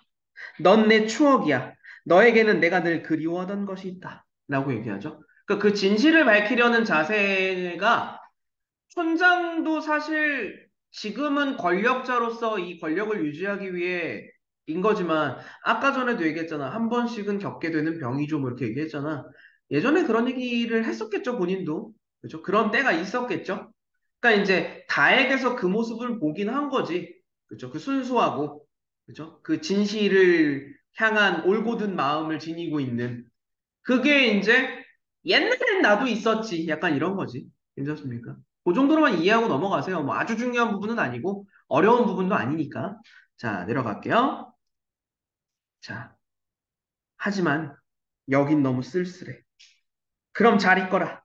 Speaker 1: 넌 내 추억이야. 너에게는 내가 늘 그리워하던 것이 있다. 라고 얘기하죠. 그러니까 그 진실을 밝히려는 자세가 촌장도 사실 지금은 권력자로서 이 권력을 유지하기 위해 인 거지만 아까 전에도 얘기했잖아. 한 번씩은 겪게 되는 병이죠. 뭐 이렇게 얘기했잖아. 예전에 그런 얘기를 했었겠죠. 본인도. 그렇죠? 그런 때가 있었겠죠. 그러니까 이제 다에게서 그 모습을 보긴 한 거지. 그렇죠? 그 순수하고 그렇죠? 그 진실을 향한 올곧은 마음을 지니고 있는 그게 이제 옛날엔 나도 있었지. 약간 이런 거지. 괜찮습니까? 그 정도로만 이해하고 넘어가세요. 뭐 아주 중요한 부분은 아니고 어려운 부분도 아니니까. 자, 내려갈게요. 자, 하지만 여긴 너무 쓸쓸해. 그럼 잘 있거라.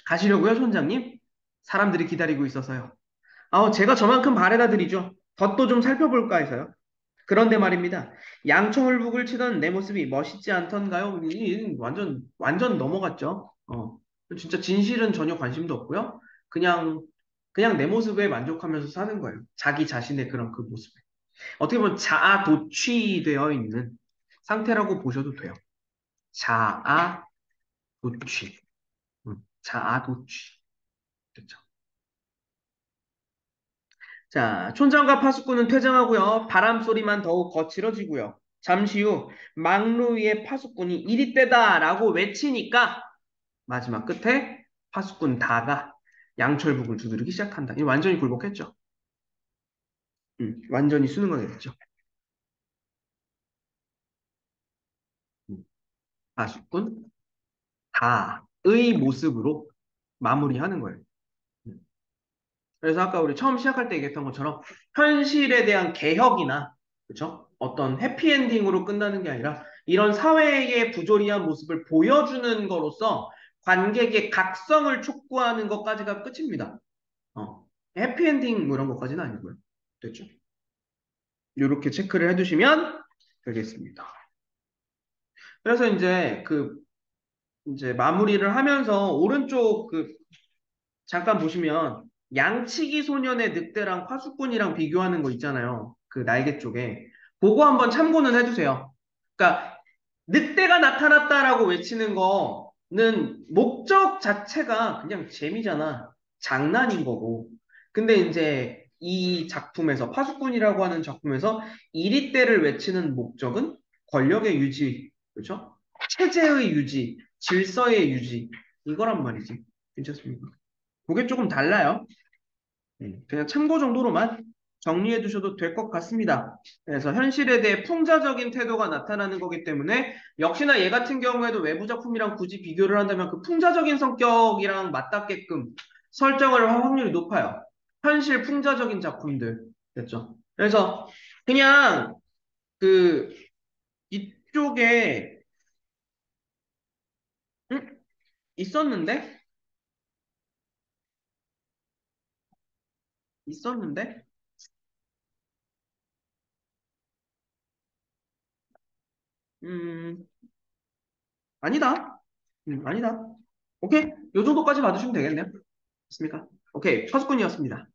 Speaker 1: 가시려고요, 손장님? 사람들이 기다리고 있어서요. 제가 저만큼 바래다 드리죠. 덧도 좀 살펴볼까 해서요. 그런데 말입니다. 양천울북을 치던 내 모습이 멋있지 않던가요? 완전 넘어갔죠. 진짜 진실은 전혀 관심도 없고요. 그냥, 그냥 내 모습에 만족하면서 사는 거예요. 자기 자신의 그런 그 모습에. 어떻게 보면 자아 도취되어 있는 상태라고 보셔도 돼요. 자아 도취. 자아 도취. 그렇죠. 자, 촌장과 파수꾼은 퇴장하고요. 바람 소리만 더욱 거칠어지고요. 잠시 후 망루 위의 파수꾼이 이리 때다라고 외치니까 마지막 끝에 파수꾼 다가 양철북을 두드리기 시작한다. 이 완전히 굴복했죠. 완전히 수능하게 됐죠. 음, 파수꾼 다의 모습으로 마무리하는 거예요. 음. 그래서 아까 우리 처음 시작할 때 얘기했던 것처럼 현실에 대한 개혁이나 그쵸? 어떤 해피엔딩으로 끝나는 게 아니라 이런 사회의 부조리한 모습을 보여주는 거로서 관객의 각성을 촉구하는 것까지가 끝입니다. 해피엔딩 뭐 이런 것까지는 아니고요. 됐죠? 이렇게 체크를 해두시면 되겠습니다. 그래서 이제 마무리를 하면서 오른쪽 잠깐 보시면 양치기 소년의 늑대랑 파수꾼이랑 비교하는 거 있잖아요. 그 날개 쪽에. 그거 한번 참고는 해주세요. 그러니까 늑대가 나타났다라고 외치는 거는 목적 자체가 그냥 재미잖아. 장난인 거고. 근데 이제 이 작품에서 파수꾼이라고 하는 작품에서 이리떼를 외치는 목적은 권력의 유지, 그렇죠? 체제의 유지, 질서의 유지 이거란 말이지. 괜찮습니까? 그게 조금 달라요. 그냥 참고 정도로만 정리해 두셔도 될 것 같습니다. 그래서 현실에 대해 풍자적인 태도가 나타나는 거기 때문에 역시나 얘 같은 경우에도 외부 작품이랑 굳이 비교를 한다면 그 풍자적인 성격이랑 맞닿게끔 설정을 할 확률이 높아요. 현실 풍자적인 작품들. 됐죠? 그래서 그냥 그 이쪽에 음? 있었는데? 있었는데? 음, 아니다. 아니다. 오케이. 요 정도까지 봐주시면 되겠네요. 됐습니까? 오케이. 파수꾼이었습니다.